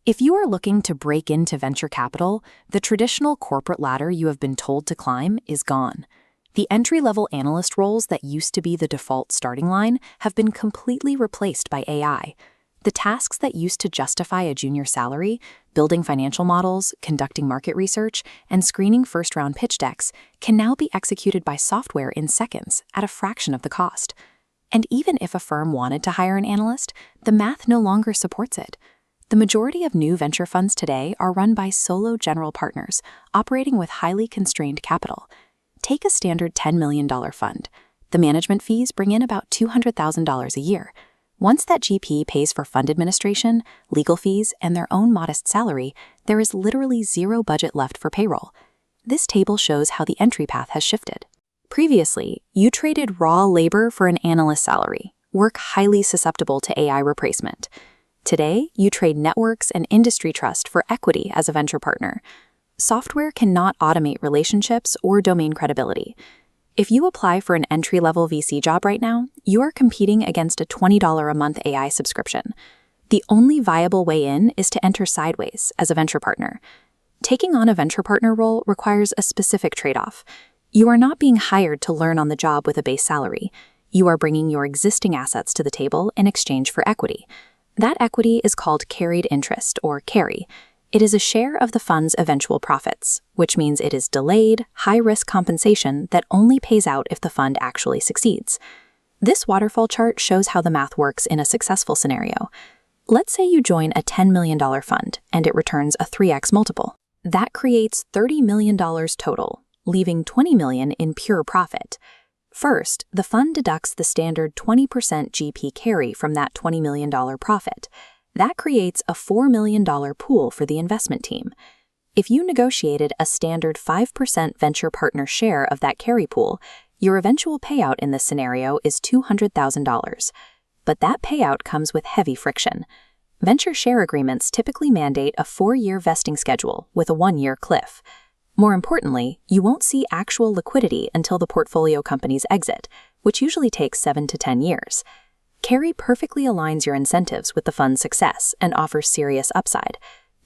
If you are looking to break into venture capital, the traditional corporate ladder you have been told to climb is gone. The entry-level analyst roles that used to be the default starting line have been completely replaced by AI. The tasks that used to justify a junior salary, building financial models, conducting market research, and screening first-round pitch decks, can now be executed by software in seconds at a fraction of the cost. And even if a firm wanted to hire an analyst, the math no longer supports it. The majority of new venture funds today are run by solo general partners, operating with highly constrained capital. Take a standard $10 million fund. The management fees bring in about $200,000 a year. Once that GP pays for fund administration, legal fees, and their own modest salary, there is literally zero budget left for payroll. This table shows how the entry path has shifted. Previously, you traded raw labor for an analyst salary, work highly susceptible to AI replacement. Today, you trade networks and industry trust for equity as a venture partner. Software cannot automate relationships or domain credibility. If you apply for an entry-level VC job right now, you are competing against a $20 a month AI subscription. The only viable way in is to enter sideways as a venture partner. Taking on a venture partner role requires a specific trade-off. You are not being hired to learn on the job with a base salary. You are bringing your existing assets to the table in exchange for equity. That equity is called carried interest, or carry. It is a share of the fund's eventual profits, which means it is delayed, high-risk compensation that only pays out if the fund actually succeeds. This waterfall chart shows how the math works in a successful scenario. Let's say you join a $10 million fund and it returns a 3x multiple. That creates $30 million total, leaving $20 million in pure profit. First, the fund deducts the standard 20% GP carry from that $20 million profit. That creates a $4 million pool for the investment team. If you negotiated a standard 5% venture partner share of that carry pool, your eventual payout in this scenario is $200,000. But that payout comes with heavy friction. Venture share agreements typically mandate a 4-year vesting schedule with a 1-year cliff. More importantly, you won't see actual liquidity until the portfolio companies exit, which usually takes 7 to 10 years. Carry perfectly aligns your incentives with the fund's success and offers serious upside.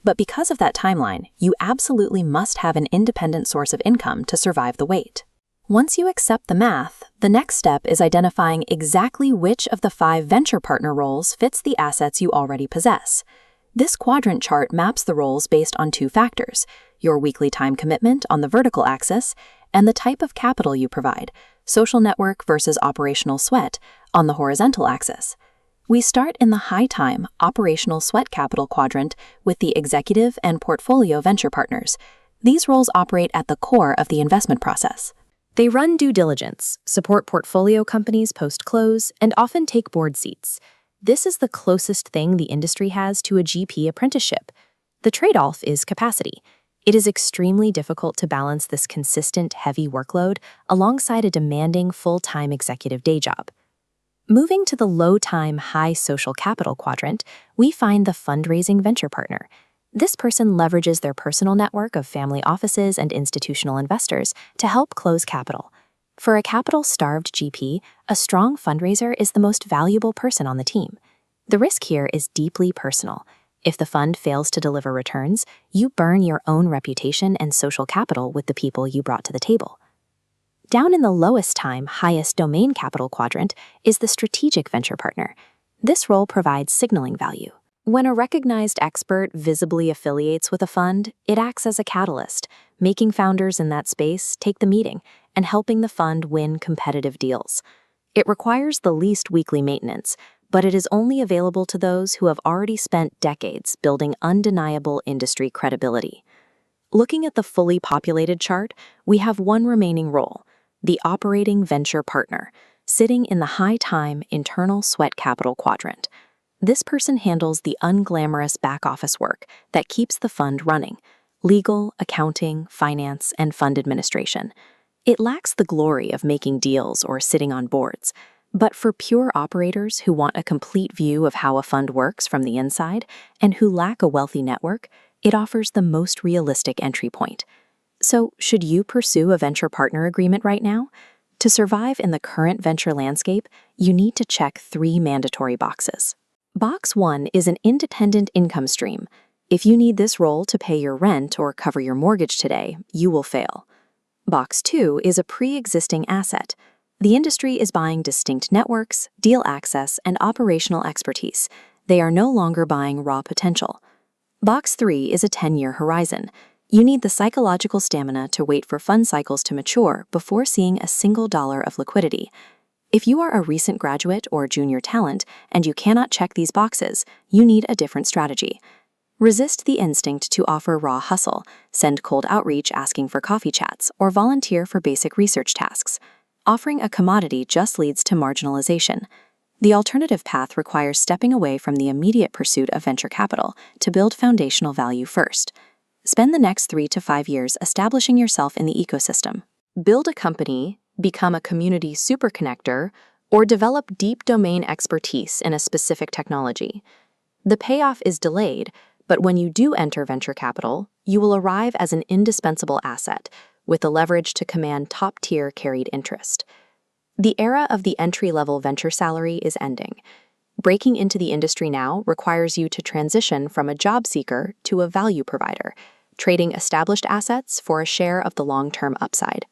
But because of that timeline, you absolutely must have an independent source of income to survive the wait. Once you accept the math, the next step is identifying exactly which of the 5 venture partner roles fits the assets you already possess. This quadrant chart maps the roles based on 2 factors: your weekly time commitment on the vertical axis and the type of capital you provide, social network versus operational sweat, on the horizontal axis. We start in the high time, operational sweat capital quadrant with the executive and portfolio venture partners. These roles operate at the core of the investment process. They run due diligence, support portfolio companies post-close, and often take board seats. This is the closest thing the industry has to a GP apprenticeship. The trade-off is capacity. It is extremely difficult to balance this consistent, heavy workload alongside a demanding, full-time executive day job. Moving to the low-time, high social capital quadrant, we find the fundraising venture partner. This person leverages their personal network of family offices and institutional investors to help close capital. For a capital-starved GP, a strong fundraiser is the most valuable person on the team. The risk here is deeply personal. If the fund fails to deliver returns, you burn your own reputation and social capital with the people you brought to the table. Down in the lowest time, highest domain capital quadrant is the strategic venture partner. This role provides signaling value. When a recognized expert visibly affiliates with a fund, it acts as a catalyst, making founders in that space take the meeting and helping the fund win competitive deals. It requires the least weekly maintenance, but it is only available to those who have already spent decades building undeniable industry credibility. Looking at the fully populated chart, we have one remaining role, the operating venture partner, sitting in the high-time internal sweat capital quadrant. This person handles the unglamorous back-office work that keeps the fund running: legal, accounting, finance, and fund administration. It lacks the glory of making deals or sitting on boards, but for pure operators who want a complete view of how a fund works from the inside and who lack a wealthy network, it offers the most realistic entry point. So, should you pursue a venture partner agreement right now? To survive in the current venture landscape, you need to check 3 mandatory boxes. Box 1 is an independent income stream. If you need this role to pay your rent or cover your mortgage today, you will fail. Box 2 is a pre-existing asset. The industry is buying distinct networks, deal access, and operational expertise. They are no longer buying raw potential. Box 3 is a 10-year horizon. You need the psychological stamina to wait for fund cycles to mature before seeing a single dollar of liquidity. If you are a recent graduate or junior talent and you cannot check these boxes, you need a different strategy. Resist the instinct to offer raw hustle, send cold outreach asking for coffee chats, or volunteer for basic research tasks. Offering a commodity just leads to marginalization. The alternative path requires stepping away from the immediate pursuit of venture capital to build foundational value first. Spend the next 3 to 5 years establishing yourself in the ecosystem. Build a company, become a community superconnector, or develop deep domain expertise in a specific technology. The payoff is delayed, but when you do enter venture capital, you will arrive as an indispensable asset with the leverage to command top-tier carried interest. The era of the entry-level venture salary is ending. Breaking into the industry now requires you to transition from a job seeker to a value provider, trading established assets for a share of the long-term upside.